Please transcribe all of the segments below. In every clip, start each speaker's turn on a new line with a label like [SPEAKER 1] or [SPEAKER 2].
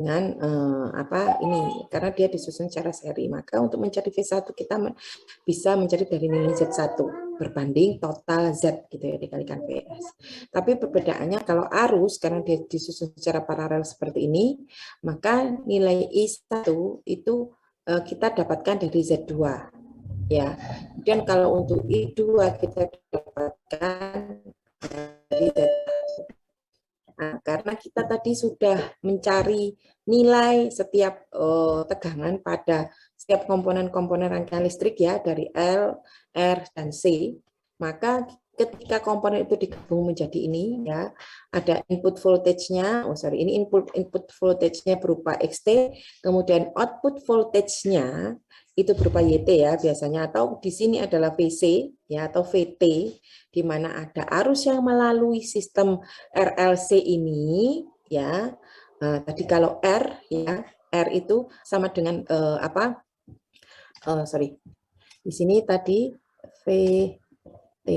[SPEAKER 1] dengan apa ini, karena dia disusun secara seri. Maka untuk mencari V1 kita bisa mencari dari nilai Z1 berbanding total Z gitu ya dikalikan VS. Tapi perbedaannya kalau arus karena dia disusun secara paralel seperti ini, maka nilai I1 itu kita dapatkan dari Z2 ya. Dan kalau untuk I2 kita dapatkan dari Z1. Nah, karena kita tadi sudah mencari nilai setiap tegangan pada setiap komponen-komponen rangkaian listrik ya dari L, R, dan C, maka ketika komponen itu digabung menjadi ini ya, ada input voltage-nya, ini input voltage-nya berupa XT, kemudian output voltage-nya itu berupa YT ya biasanya, atau di sini adalah VC ya atau VT, di mana ada arus yang melalui sistem RLC ini ya. Tadi kalau R ya, R itu sama dengan di sini tadi VT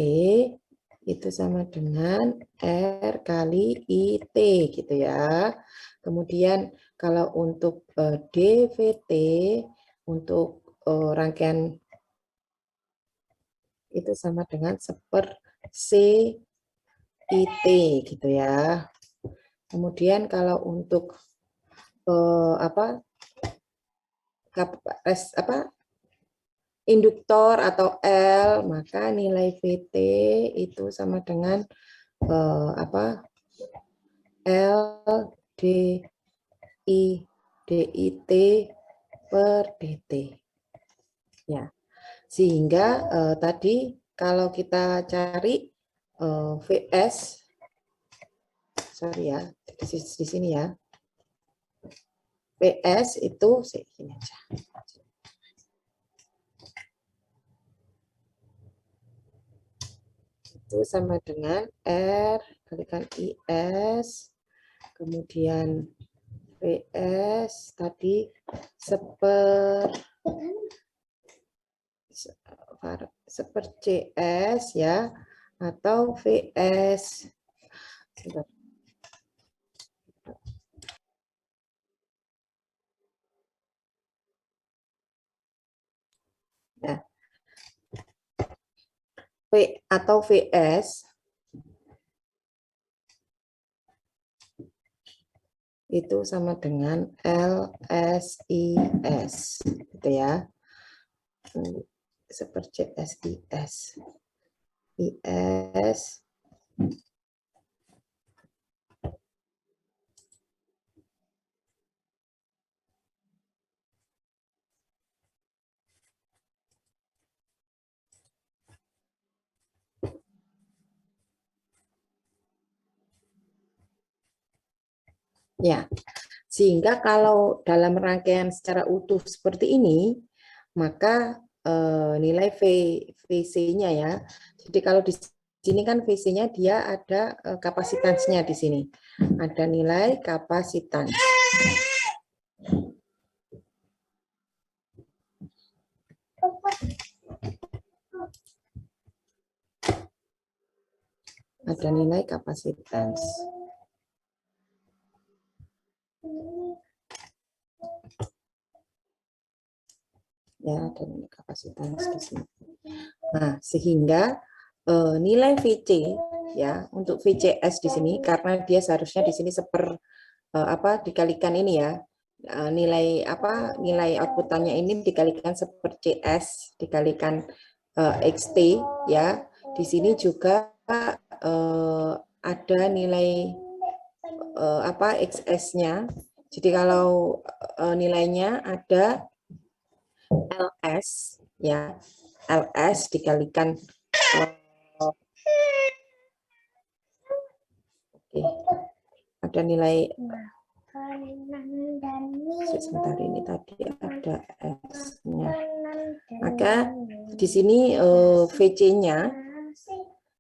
[SPEAKER 1] itu sama dengan R kali IT gitu ya. Kemudian kalau untuk DVT untuk rangkaian itu sama dengan seper CIT gitu ya. Kemudian kalau untuk induktor atau L, maka nilai VT itu sama dengan L DIT per DT. Ya. Sehingga tadi kalau kita cari VS, sorry ya, di sini ya. VS itu segini aja. Itu sama dengan R kalikan IS, kemudian VS tadi seper CS ya, atau VS. Ya. V atau VS itu sama dengan LSIS gitu ya. Seperti SIS. IS ya. Sehingga kalau dalam rangkaian secara utuh seperti ini, maka nilai VC-nya ya. Jadi kalau di sini kan VC-nya dia ada kapasitasnya di sini. Ada nilai kapasitas. Ada nilai kapasitas. Ya, ada nilai kapasitas di sini. Nah, sehingga nilai VC ya untuk VCS di sini karena dia seharusnya di sini dikalikan ini ya. Nilai outputannya ini dikalikan seper CS dikalikan XT ya. Di sini juga ada nilai XS-nya. Jadi kalau nilainya ada LS ya, LS dikalikan ada nilai sebentar ini tadi ada S-nya. Maka di sini VC-nya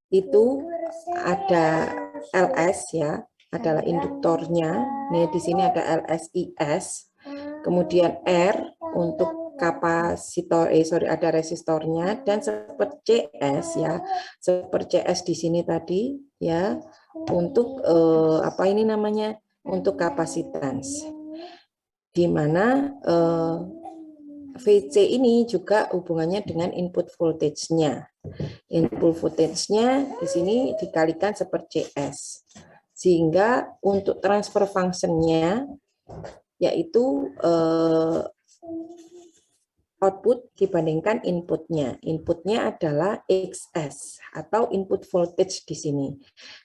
[SPEAKER 1] itu ada LS ya, adalah induktornya. Nih di sini ada LSIS. Kemudian R untuk kapasitor ada resistornya dan seperti CS ya. Seperti CS di sini tadi ya untuk untuk kapasitas. di mana VC ini juga hubungannya dengan input voltage-nya. Input voltage-nya di sini dikalikan seperti CS. Sehingga untuk transfer function-nya yaitu output dibandingkan inputnya. Inputnya adalah XS atau input voltage di sini.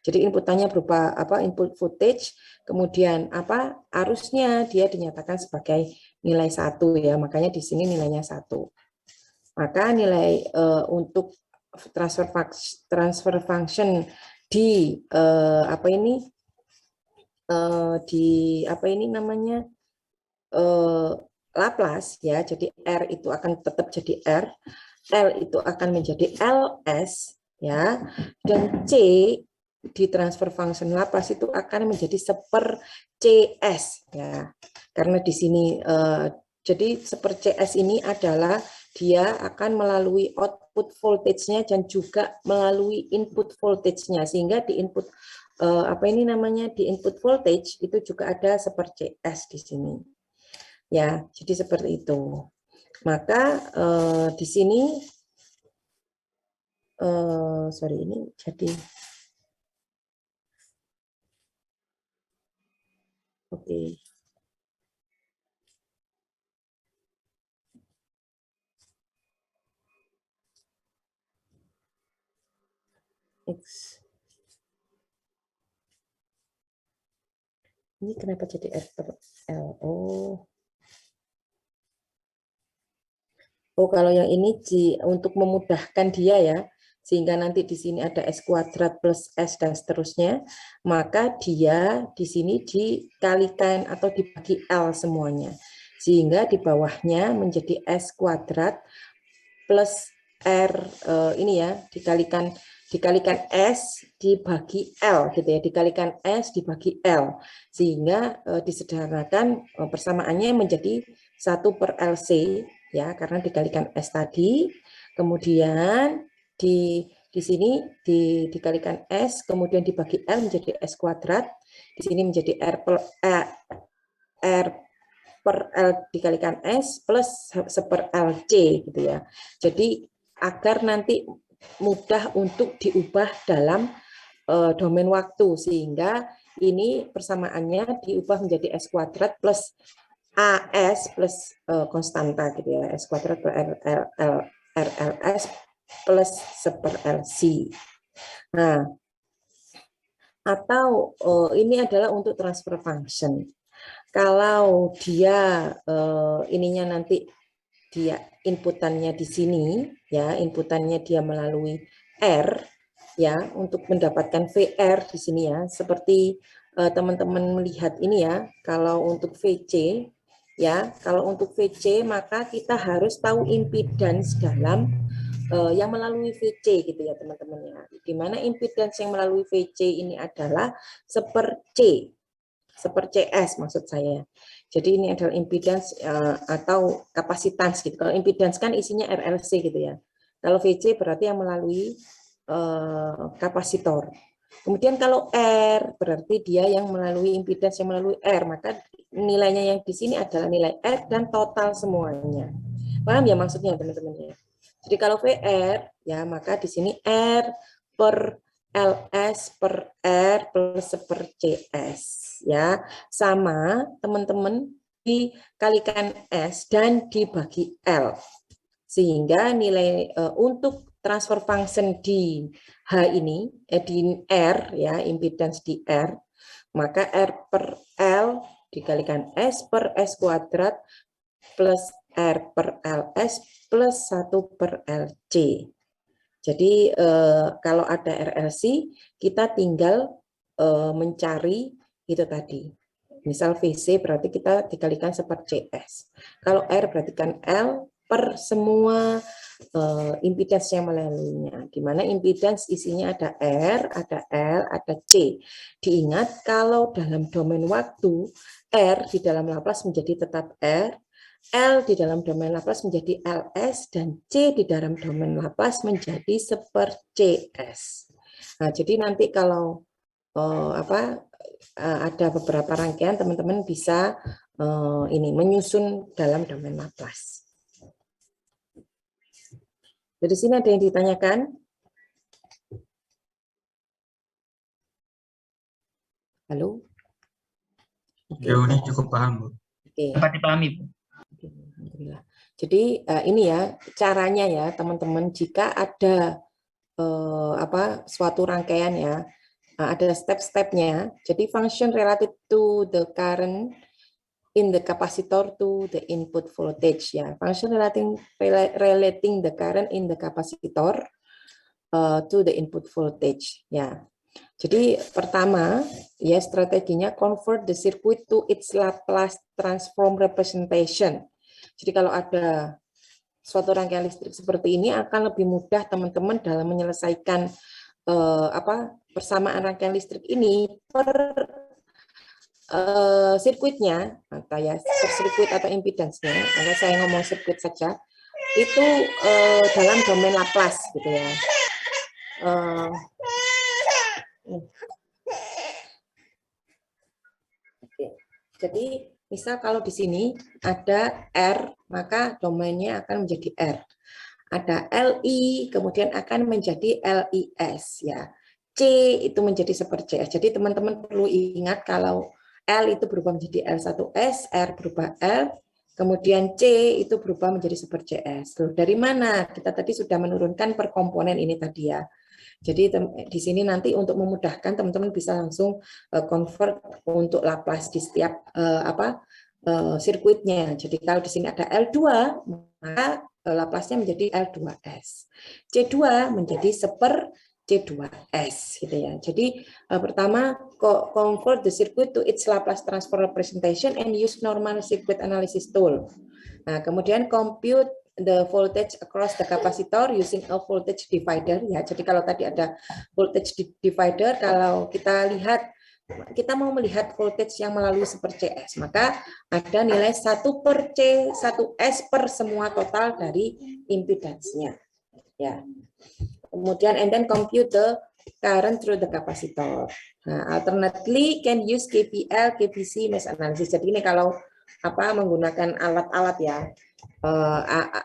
[SPEAKER 1] Jadi inputannya berupa apa? Input voltage, kemudian apa? Arusnya dia dinyatakan sebagai nilai 1 ya. Makanya di sini nilainya 1. Maka nilai untuk transfer function di apa ini? Di apa ini namanya? Laplace ya, jadi R itu akan tetap jadi R, L itu akan menjadi LS ya, dan C di transfer function Laplace itu akan menjadi seper CS ya. Karena di sini jadi seper CS ini adalah dia akan melalui output voltage-nya dan juga melalui input voltage-nya, sehingga di input apa ini namanya, di input voltage itu juga ada seper CS di sini. Ya, jadi seperti itu. Maka di sini, sorry ini jadi, oke. X. Ini kenapa jadi R per L? Oh, kalau yang ini untuk memudahkan dia ya, sehingga nanti di sini ada S kuadrat plus S dan seterusnya, maka dia di sini dikalikan atau dibagi L semuanya. Sehingga di bawahnya menjadi S kuadrat plus R ini ya, dikalikan S dibagi L gitu ya, dikalikan S dibagi L. Sehingga disederhanakan persamaannya menjadi 1 per LC ya, karena dikalikan S tadi, kemudian di sini dikalikan S, kemudian dibagi L menjadi S kuadrat, di sini menjadi R per L dikalikan S plus seper LC gitu ya. Jadi agar nanti mudah untuk diubah dalam domain waktu, sehingga ini persamaannya diubah menjadi S kuadrat plus AS plus konstanta gitu ya, S kuadrat per RLS plus seper LC. Nah, atau ini adalah untuk transfer function. Kalau dia ininya nanti dia inputannya di sini ya, inputannya dia melalui R ya, untuk mendapatkan VR di sini ya, seperti teman-teman melihat ini ya, kalau untuk VC ya, kalau untuk VC maka kita harus tahu impedans dalam yang melalui VC gitu ya teman-teman ya. Di mana impedans yang melalui VC ini adalah seper C, seper CS maksud saya. Jadi ini adalah impedans atau kapasitas gitu. Kalau impedans kan isinya RLC gitu ya. Kalau VC berarti yang melalui kapasitor. Kemudian kalau R berarti dia yang melalui impedans yang melalui R, maka nilainya yang di sini adalah nilai R dan total semuanya. Paham ya maksudnya teman-teman ya? Jadi kalau VR ya, maka di sini R per LS per R plus per CS ya, sama teman-teman dikalikan S dan dibagi L, sehingga nilai untuk transfer function di H ini di R ya, impedance di R, maka R per L dikalikan S per S kuadrat plus R per LS plus 1 per LC. Jadi kalau ada RLC, kita tinggal mencari itu tadi. Misal VC berarti kita dikalikan seper CS. Kalau R berarti kan L per semua impedans yang melaluinya. Di mana impedans isinya ada R, ada L, ada C. Diingat kalau dalam domain waktu, R di dalam Laplace menjadi tetap R, L di dalam domain Laplace menjadi LS, dan C di dalam domain Laplace menjadi seper CS. Nah, jadi nanti kalau ada beberapa rangkaian, teman-teman bisa ini menyusun dalam domain Laplace. Dari sini ada yang ditanyakan? Halo?
[SPEAKER 2] Jauh ini cukup paham, Bu.
[SPEAKER 3] Dapat dipahami, Bu.
[SPEAKER 1] Alhamdulillah. Jadi ini ya caranya ya teman-teman, jika ada suatu rangkaian ya, ada step-stepnya. Jadi function related to the current in the capacitor to the input voltage ya. Function relating the current in the capacitor to the input voltage ya. Jadi pertama ya strateginya convert the circuit to its Laplace transform representation. Jadi kalau ada suatu rangkaian listrik seperti ini akan lebih mudah teman-teman dalam menyelesaikan persamaan rangkaian listrik ini per sirkuitnya atau ya per sirkuit atau impedance-nya. Maka saya ngomong sirkuit saja. Itu dalam domain Laplace gitu ya. Jadi misal kalau di sini ada R, maka domainnya akan menjadi R. Ada LI, kemudian akan menjadi LIS ya. C itu menjadi seper-CS. Jadi teman-teman perlu ingat kalau L itu berubah menjadi L1S, R berubah L, kemudian C itu berubah menjadi seper-CS. Dari mana? Kita tadi sudah menurunkan per komponen ini tadi ya. Jadi di sini nanti untuk memudahkan teman-teman bisa langsung convert untuk Laplace di setiap sirkuitnya. Jadi kalau di sini ada L2, maka Laplace-nya menjadi L2S. C2 menjadi seper C2S gitu ya. Jadi pertama convert the circuit to its Laplace transform representation and use normal circuit analysis tool. Nah, kemudian compute the voltage across the capacitor using a voltage divider ya. Jadi kalau tadi ada voltage divider, kalau kita lihat kita mau melihat voltage yang melalui seper CS, maka ada nilai 1 per C, 1S per semua total dari impedance-nya. Ya. Kemudian and then compute the current through the capacitor. Nah, alternately can use KPL, KPC mesh analysis. Jadi ini kalau menggunakan alat-alat ya.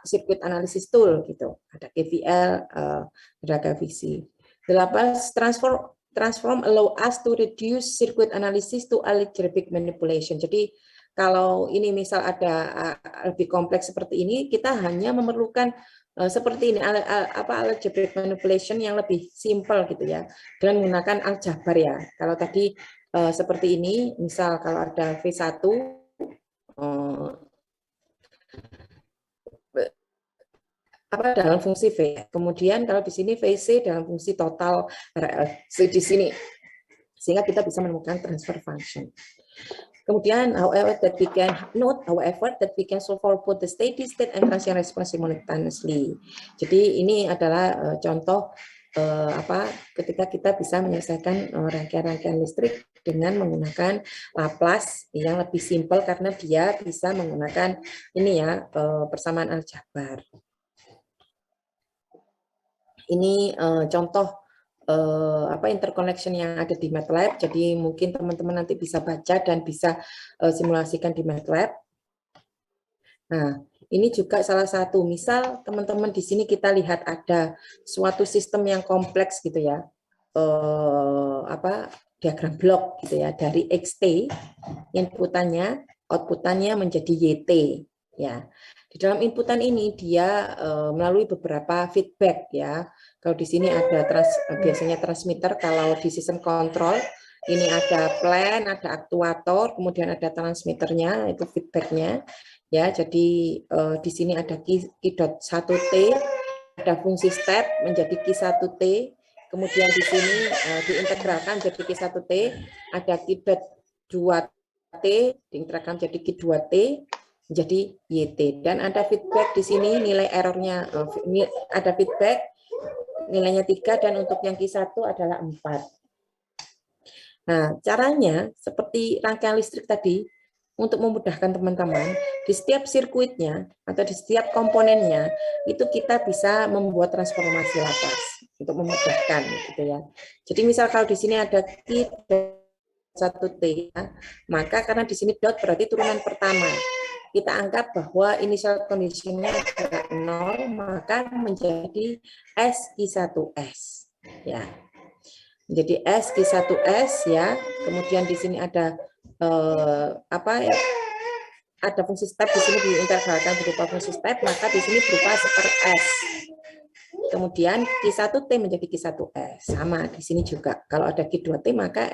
[SPEAKER 1] Circuit analysis tool gitu, ada KVL, ada KVC. The Laplace transform allow us to reduce circuit analysis to algebraic manipulation. Jadi kalau ini misal ada lebih kompleks seperti ini, kita hanya memerlukan seperti ini algebraic manipulation yang lebih simple gitu ya, dengan menggunakan aljabar ya. Kalau tadi seperti ini, misal kalau ada V1 dalam fungsi V. Kemudian kalau di sini VC dalam fungsi total RLC di sini. Sehingga kita bisa menemukan transfer function. Kemudian however that we can solve for both the steady state and transient response simultaneously. Jadi ini adalah contoh ketika kita bisa menyelesaikan rangkaian-rangkaian listrik dengan menggunakan Laplace yang lebih simpel karena dia bisa menggunakan ini ya persamaan aljabar. Ini contoh interconnection yang ada di MATLAB. Jadi mungkin teman-teman nanti bisa baca dan bisa simulasikan di MATLAB. Nah, ini juga salah satu. Misal teman-teman di sini kita lihat ada suatu sistem yang kompleks gitu ya, diagram blok gitu ya, dari XT, inputannya, outputannya menjadi YT ya. Di dalam inputan ini dia melalui beberapa feedback ya. Kalau di sini ada biasanya transmitter, kalau di sistem kontrol ini ada plan, ada aktuator, kemudian ada transmitternya, itu feedbacknya ya. Jadi di sini ada Q.1T, ada fungsi step menjadi Q1T, kemudian di sini diintegralkan jadi Q1T, ada Q.2T diintegralkan jadi Q2T menjadi YT, dan ada feedback di sini nilai errornya ada feedback nilainya 3 dan untuk yang Q1 adalah 4. Nah, caranya seperti rangkaian listrik tadi, untuk memudahkan teman-teman, di setiap sirkuitnya atau di setiap komponennya itu kita bisa membuat transformasi Laplace untuk memudahkan gitu ya. Jadi misal kalau di sini ada Q Q1T, ya, maka karena di sini dot berarti turunan pertama. Kita anggap bahwa initial condition-nya adalah 0, maka menjadi SQ1S. Ya. Menjadi SQ1S, ya. Kemudian di sini ada apa ya? Ada fungsi step di sini diintegralkan berupa fungsi step, maka di sini berupa seper S. Kemudian Q1T menjadi Q1S. Sama di sini juga. Kalau ada Q2T maka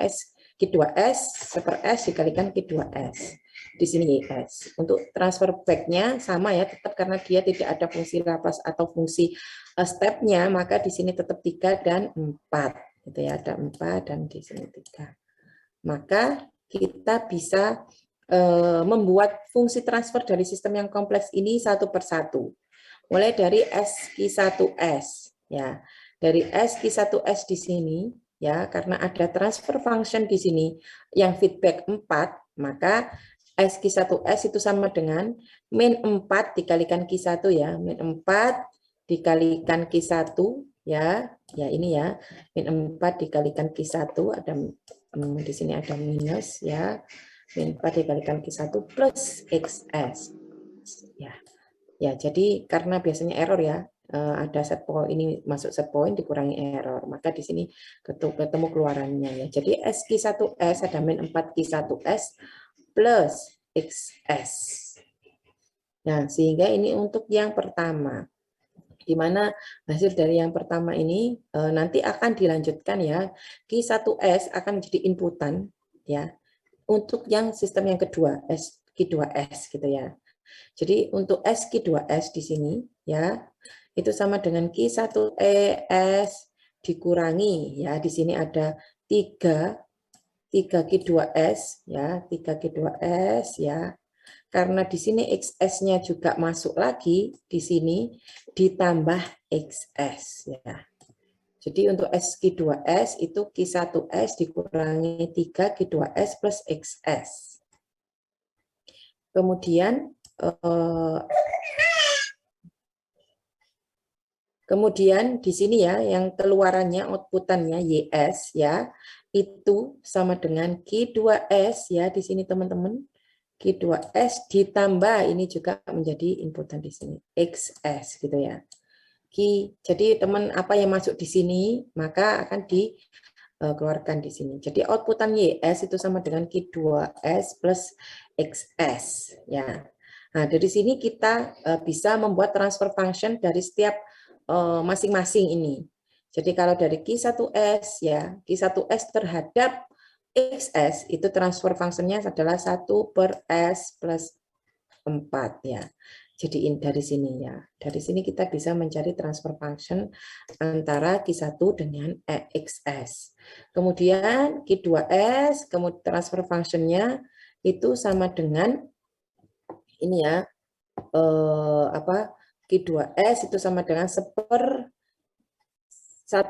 [SPEAKER 1] Q2S seper S dikalikan Q2S. Di sini S. Untuk transfer back-nya sama ya, tetap karena dia tidak ada fungsi Laplace atau fungsi step-nya, maka di sini tetap 3 dan 4. Gitu ya, ada 4 dan di sini 3. Maka kita bisa membuat fungsi transfer dari sistem yang kompleks ini satu persatu. Mulai dari SQ1S, ya. Dari SQ1S di sini, ya, karena ada transfer function di sini yang feedback 4, maka SQ1S itu sama dengan min 4 dikalikan Q1, ya. Min 4 dikalikan Q1, ya. Ya, ini ya. Min 4 dikalikan Q1, ada di sini ada minus, ya. Min 4 dikalikan Q1 plus XS. Ya. Ya, jadi karena biasanya error ya, ada set point ini masuk set point dikurangi error, maka di sini ketemu keluarannya ya. Jadi SQ1S ada min 4 Q1S plus XS. Nah, sehingga ini untuk yang pertama. Di mana hasil dari yang pertama ini nanti akan dilanjutkan ya. Q1S akan menjadi inputan ya untuk yang sistem yang kedua, Q2S gitu ya. Jadi untuk SQ2S di sini ya itu sama dengan Q1ES dikurangi ya, di sini ada 3 Q2S ya, 3 Q2S ya. Karena di sini XS-nya juga masuk lagi di sini ditambah XS ya. Jadi untuk SQ2S itu Q1S dikurangi 3 Q2S plus XS. Kemudian di sini ya yang keluarannya outputannya YS ya itu sama dengan Q2S ya di sini teman-teman. Q2S ditambah ini juga menjadi inputan di sini XS gitu ya. Jadi teman apa yang masuk di sini maka akan dikeluarkan di sini. Jadi outputan YS itu sama dengan Q2S plus XS ya. Nah, dari sini kita bisa membuat transfer function dari setiap masing-masing ini. Jadi kalau dari Q1S ya, Q1S terhadap XS itu transfer fungsinya adalah 1 per S plus 4 ya. Jadi dari sini ya. Dari sini kita bisa mencari transfer function antara Q1 dengan XS. Kemudian Q2S, kemudian transfer functionnya itu sama dengan ini ya. Q2S itu sama dengan seper 1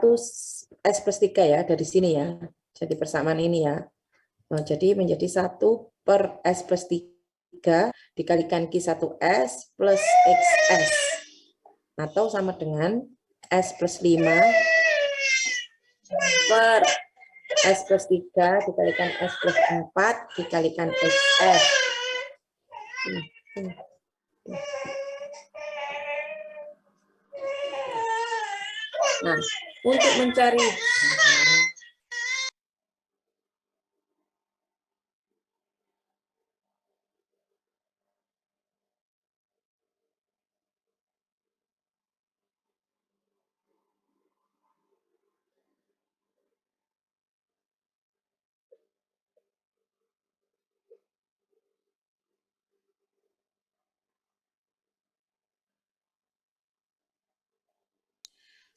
[SPEAKER 1] S plus 3 ya, dari sini ya. Jadi persamaan ini ya. Jadi menjadi 1 per S plus 3 dikalikan Q1S plus XS. Atau sama dengan S plus 5 per S plus 3 dikalikan S plus 4 dikalikan XS. Nah, untuk mencari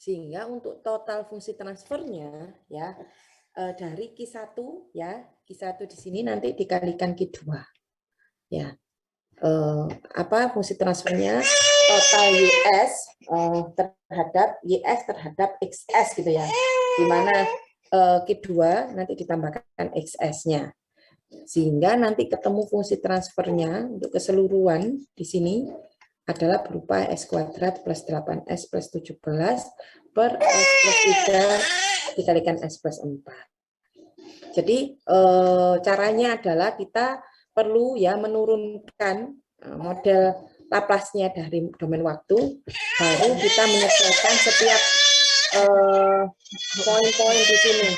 [SPEAKER 1] sehingga untuk total fungsi transfernya ya dari Q1 ya, Q1 di sini nanti dikalikan Q2 ya. Fungsi transfernya total YS terhadap XS gitu ya, di mana Q2 nanti ditambahkan XS-nya sehingga nanti ketemu fungsi transfernya untuk keseluruhan di sini adalah berupa S kuadrat plus 8S plus 17 per S plus 3 dikalikan S plus 4. Jadi caranya adalah kita perlu ya menurunkan model Laplace-nya dari domain waktu, baru kita menyesuaikan setiap poin-poin di sini.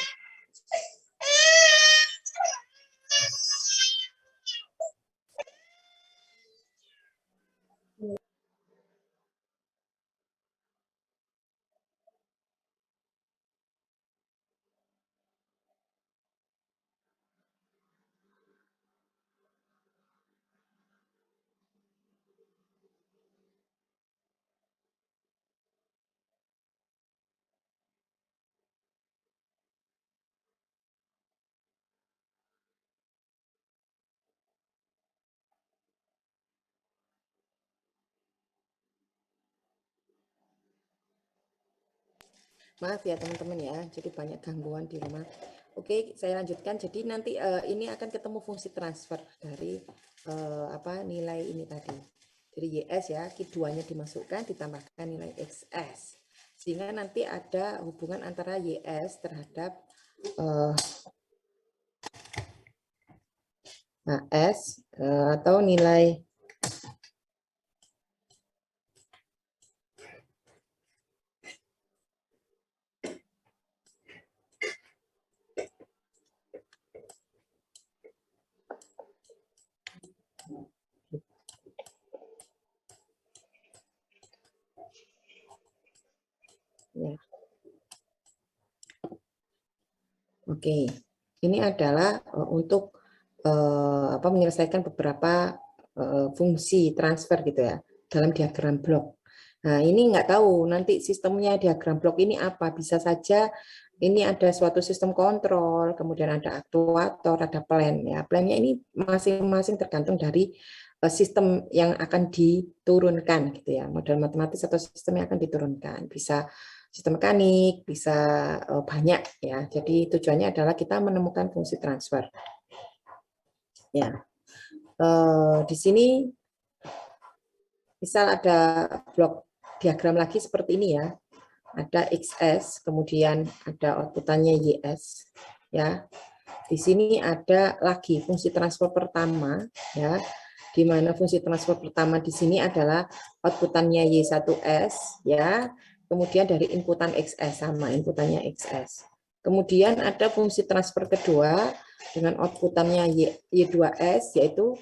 [SPEAKER 1] Maaf ya teman-teman ya, jadi banyak gangguan di rumah. Oke, saya lanjutkan. Jadi nanti ini akan ketemu fungsi transfer dari nilai ini tadi. Jadi YS ya, Q2-nya dimasukkan, ditambahkan nilai XS. Sehingga nanti ada hubungan antara YS terhadap HS atau nilai ya. Oke, ini adalah untuk menyelesaikan beberapa fungsi transfer gitu ya dalam diagram blok. Nah, ini nggak tahu nanti sistemnya diagram blok ini apa. Bisa saja ini ada suatu sistem kontrol, kemudian ada aktuator, ada plan. Ya, plannya ini masing-masing tergantung dari sistem yang akan diturunkan gitu ya. Model matematis atau sistem yang akan diturunkan. Bisa sistem mekanik, bisa banyak ya. Jadi tujuannya adalah kita menemukan fungsi transfer. Ya, di sini misal ada blok diagram lagi seperti ini ya. Ada XS, kemudian ada outputannya YS. Ya, di sini ada lagi fungsi transfer pertama ya. Di mana fungsi transfer pertama di sini adalah outputannya Y1S ya. Kemudian dari inputan XS sama inputannya XS. Kemudian ada fungsi transfer kedua dengan outputannya Y2S yaitu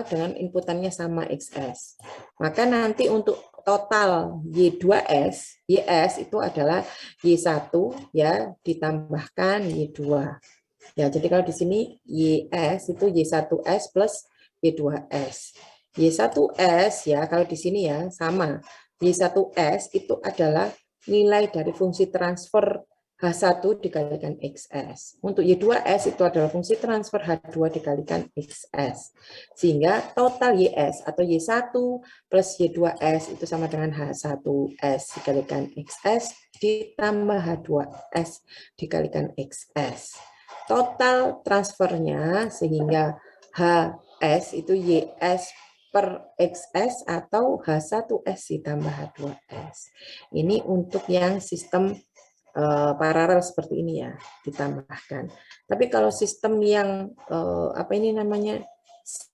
[SPEAKER 1] dengan inputannya sama XS. Maka nanti untuk total Y2S, YS itu adalah Y1 ya ditambahkan Y2. Ya, jadi kalau di sini YS itu Y1S plus Y2S. Y1S ya, kalau di sini ya sama. Y1S itu adalah nilai dari fungsi transfer H1 dikalikan XS. Untuk Y2S itu adalah fungsi transfer H2 dikalikan XS. Sehingga total YS atau Y1 plus Y2S itu sama dengan H1S dikalikan XS ditambah H2S dikalikan XS. Total transfernya sehingga HS itu YS per XS atau H1S ditambah H2S. Ini untuk yang sistem paralel seperti ini ya, ditambahkan. Tapi kalau sistem yang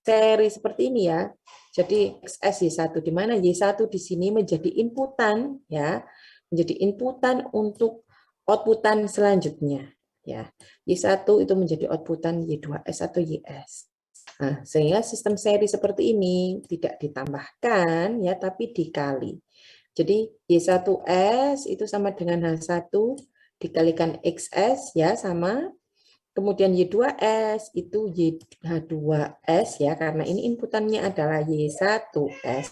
[SPEAKER 1] seri seperti ini ya, jadi XS Y1 di mana Y1 di sini menjadi inputan ya, menjadi inputan untuk outputan selanjutnya ya. Y1 itu menjadi outputan Y2S atau YS. Nah, sehingga sistem seri seperti ini tidak ditambahkan ya, tapi dikali. Jadi Y1S itu sama dengan H1 dikalikan XS ya sama. Kemudian Y2S itu H2S ya, karena ini inputannya adalah Y1S.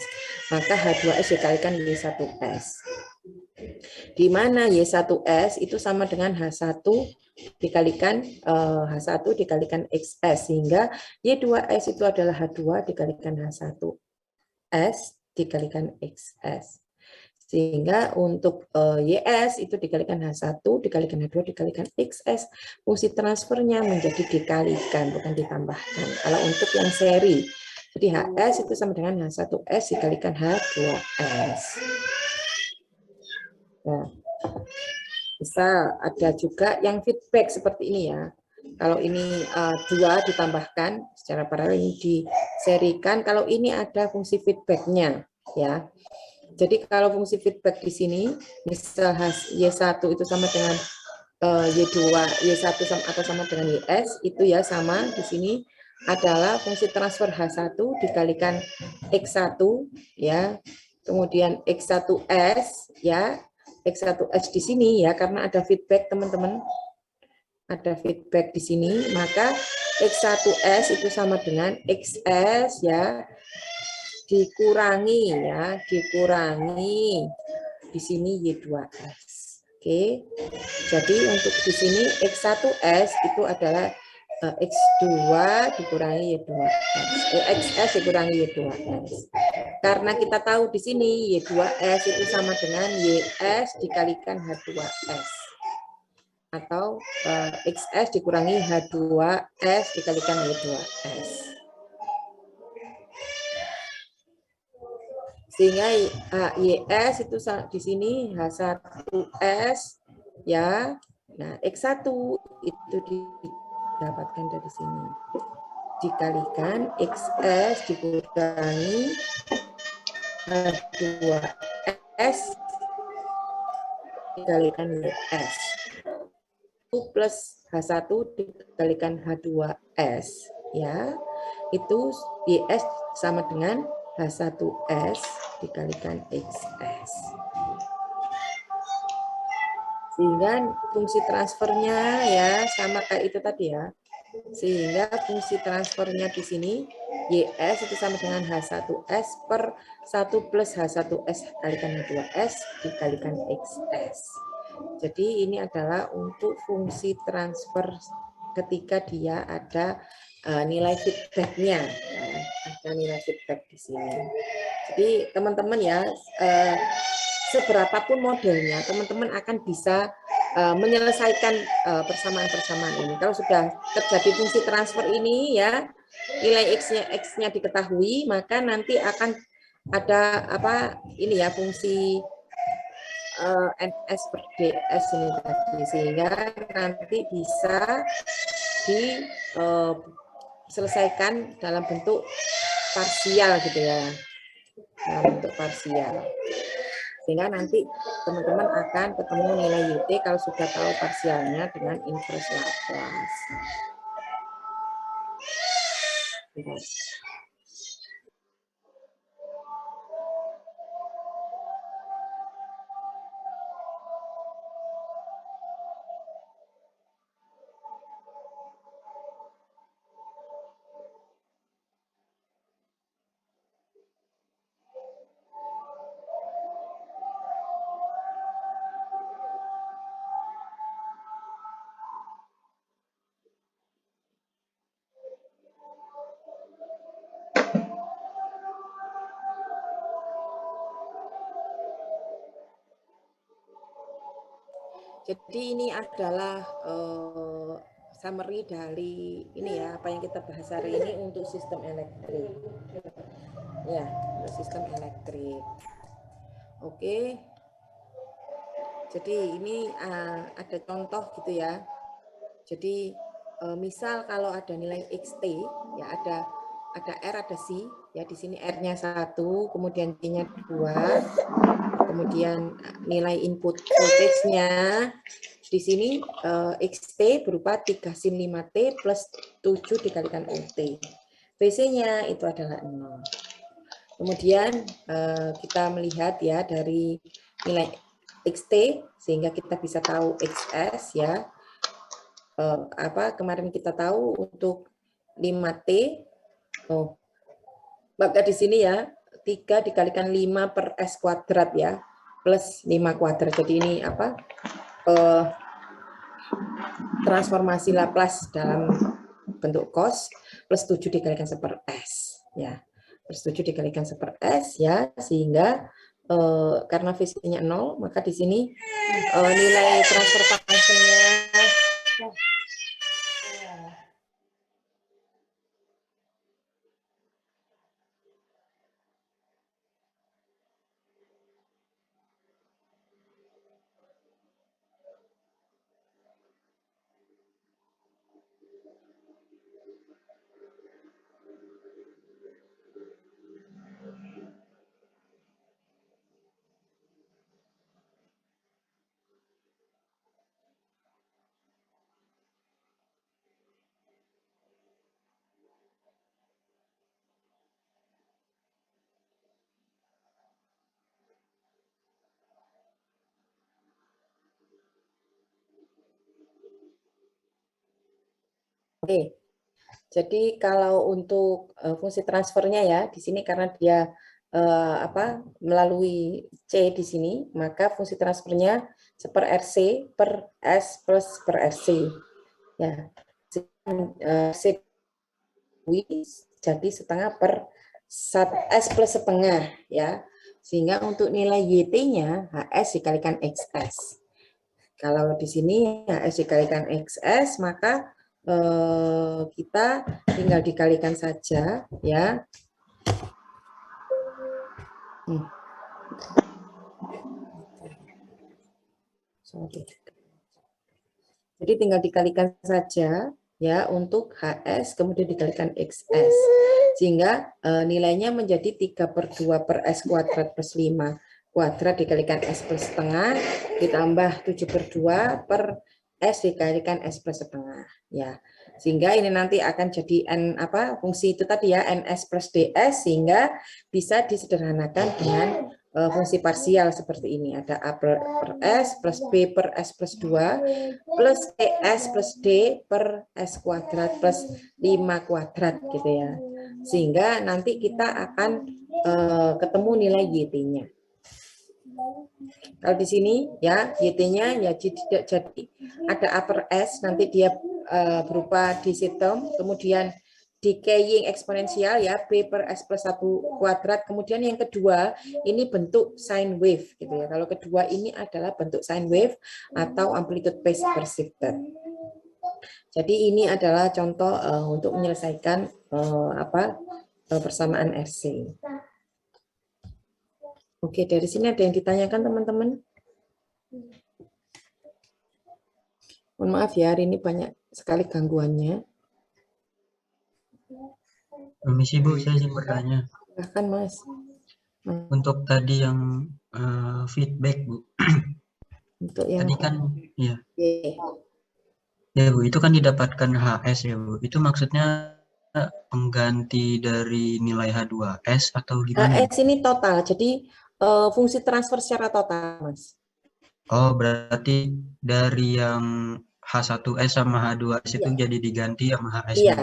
[SPEAKER 1] Maka H2S dikalikan Y1S. Di mana Y1S itu sama dengan H1 dikalikan H1 dikalikan XS, sehingga Y2S itu adalah H2 dikalikan H1S dikalikan XS. Sehingga untuk YS itu dikalikan H1 dikalikan H2 dikalikan XS, fungsi transfernya menjadi dikalikan, bukan ditambahkan. Kalau untuk yang seri, jadi HS itu sama dengan H1S dikalikan H2S. Nah, bisa ada juga yang feedback seperti ini ya. Kalau ini 2 ditambahkan secara paralel, ini diserikan. Kalau ini ada fungsi feedbacknya, ya. Jadi kalau fungsi feedback di sini, misal Y1 itu sama dengan Y2, Y1 atau sama dengan YS, itu ya sama di sini adalah fungsi transfer H1 dikalikan X1, ya. Kemudian X1S, ya. X1S di sini ya, karena ada feedback teman-teman. Ada feedback di sini, maka X1S itu sama dengan XS ya, dikurangi ya, dikurangi di sini Y2S. Oke. Jadi untuk di sini X1S itu adalah X2 dikurangi Y2S. XS dikurangi Y2S. Karena kita tahu di sini Y2S itu sama dengan YS dikalikan H2S. Atau XS dikurangi H2S dikalikan Y2S. Sehingga YS itu di sini H1S ya. Nah, X1 itu didapatkan dari sini. Dikalikan XS dikurangi H2S dikalikan YS. Plus H1 dikalikan H2S ya, itu YS sama dengan H1S dikalikan XS. Sehingga fungsi transfernya ya sama kayak itu tadi ya. Sehingga fungsi transfernya di sini YS itu sama dengan H1S per 1 plus H1S kalikan H2S dikalikan XS. Jadi ini adalah untuk fungsi transfer ketika dia ada nilai feedbacknya, ada nilai feedback di sini. Jadi teman-teman ya, seberapapun modelnya, teman-teman akan bisa menyelesaikan persamaan-persamaan ini. Kalau sudah terjadi fungsi transfer ini ya, nilai x-nya diketahui, maka nanti akan ada apa ini ya fungsi NS per DS ini tadi, sehingga nanti bisa diselesaikan dalam bentuk parsial gitu ya, dalam bentuk parsial, sehingga nanti teman-teman akan ketemu nilai UT kalau sudah tahu parsialnya dengan inverse Laplace. Jadi ini adalah summary dari ini ya, apa yang kita bahas hari ini untuk sistem elektrik. Ya, untuk sistem elektrik. Oke. Jadi ini ada contoh gitu ya. Jadi misal kalau ada nilai XT ya, ada R, ada C ya, di sini R-nya 1, kemudian C-nya 2, kemudian nilai input voltage-nya di sini XT berupa 3 sin 5T plus 7 dikalikan UT. VC-nya itu adalah 0. Kemudian kita melihat ya dari nilai XT sehingga kita bisa tahu XS ya. Kemarin kita tahu untuk 5T. Maka di sini ya 3 dikalikan 5 per S kuadrat ya, plus 5 kuadrat. Jadi ini apa? Transformasi Laplace dalam bentuk cos plus 7 dikalikan 1 per S ya. Plus 7 dikalikan 1 per S ya, sehingga karena VC-nya 0, maka di sini nilai transfer function-nya Oke. Jadi kalau untuk fungsi transfernya ya di sini karena dia melalui C di sini, maka fungsi transfernya seper RC per S plus per RC. Ya. C jadi setengah per S plus setengah ya. Sehingga untuk nilai YT-nya HS dikalikan XS. Kalau di sini HS dikalikan XS, maka kita tinggal dikalikan saja ya. Jadi tinggal dikalikan saja ya untuk HS kemudian dikalikan XS sehingga nilainya menjadi 3/2 per S kuadrat plus 5 kuadrat dikalikan S plus setengah ditambah 7/2 per S dikalikan S plus setengah ya. Sehingga ini nanti akan jadi fungsi itu tadi ya NS plus DS sehingga bisa disederhanakan dengan fungsi parsial seperti ini. Ada A per S plus B per S plus 2 plus ES plus D per S kuadrat plus 5 kuadrat gitu ya. Sehingga nanti kita akan ketemu nilai YT-nya. Kalau di sini ya YT-nya ya jadi ada A per S nanti dia berupa di sistem, kemudian decaying eksponensial ya B per S plus 1 kuadrat. Kemudian yang kedua ini bentuk sine wave gitu ya. Kalau kedua ini adalah bentuk sine wave atau amplitude phase per shifted. Jadi ini adalah contoh untuk menyelesaikan persamaan RC. Oke, dari sini ada yang ditanyakan teman-teman? Mohon maaf ya, hari ini banyak sekali gangguannya.
[SPEAKER 2] Permisi Bu, saya ingin bertanya.
[SPEAKER 1] Silahkan Mas.
[SPEAKER 2] Untuk tadi yang feedback Bu.
[SPEAKER 1] Untuk yang
[SPEAKER 2] tadi kan ya.
[SPEAKER 1] Okay.
[SPEAKER 2] Ya Bu, itu kan didapatkan HS ya Bu. Itu maksudnya pengganti dari nilai H2S atau gimana?
[SPEAKER 1] HS ini total, jadi fungsi transfer secara total Mas.
[SPEAKER 2] Oh, berarti dari yang H1S sama H2S itu jadi diganti sama HS.
[SPEAKER 1] Iya.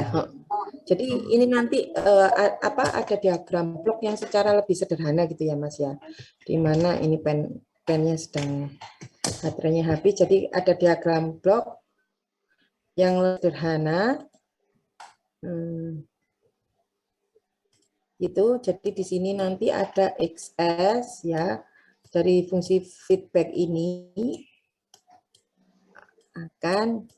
[SPEAKER 1] Jadi ini nanti ada diagram blok yang secara lebih sederhana gitu ya Mas ya. Di mana ini pennya sedang baterainya habis, jadi ada diagram blok yang sederhana. Itu jadi di sini nanti ada XS ya dari fungsi feedback ini akan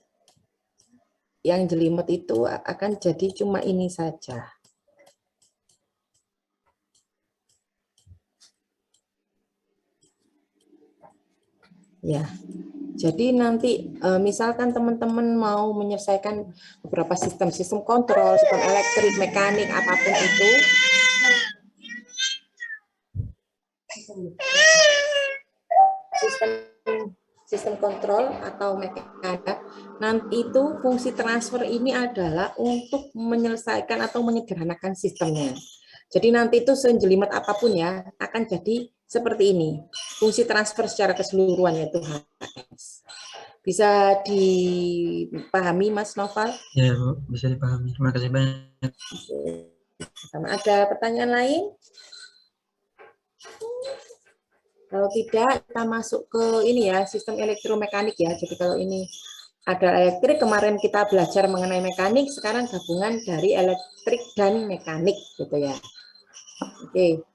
[SPEAKER 1] yang jelimet itu akan jadi cuma ini saja. Ya. Jadi nanti misalkan teman-teman mau menyelesaikan beberapa sistem kontrol, sistem elektrik, mekanik, apapun itu, sistem kontrol atau mekanik, nanti itu fungsi transfer ini adalah untuk menyelesaikan atau menyederhanakan sistemnya. Jadi nanti itu sejelimet apapun ya akan jadi seperti ini. Fungsi transfer secara keseluruhan yaitu HS. Bisa dipahami Mas Noval?
[SPEAKER 2] Ya Bu, bisa dipahami. Terima kasih banyak.
[SPEAKER 1] Sama ada pertanyaan lain? Kalau tidak kita masuk ke ini ya sistem elektromekanik ya. Jadi kalau ini ada elektrik, kemarin kita belajar mengenai mekanik, sekarang gabungan dari elektrik dan mekanik gitu ya. Oke.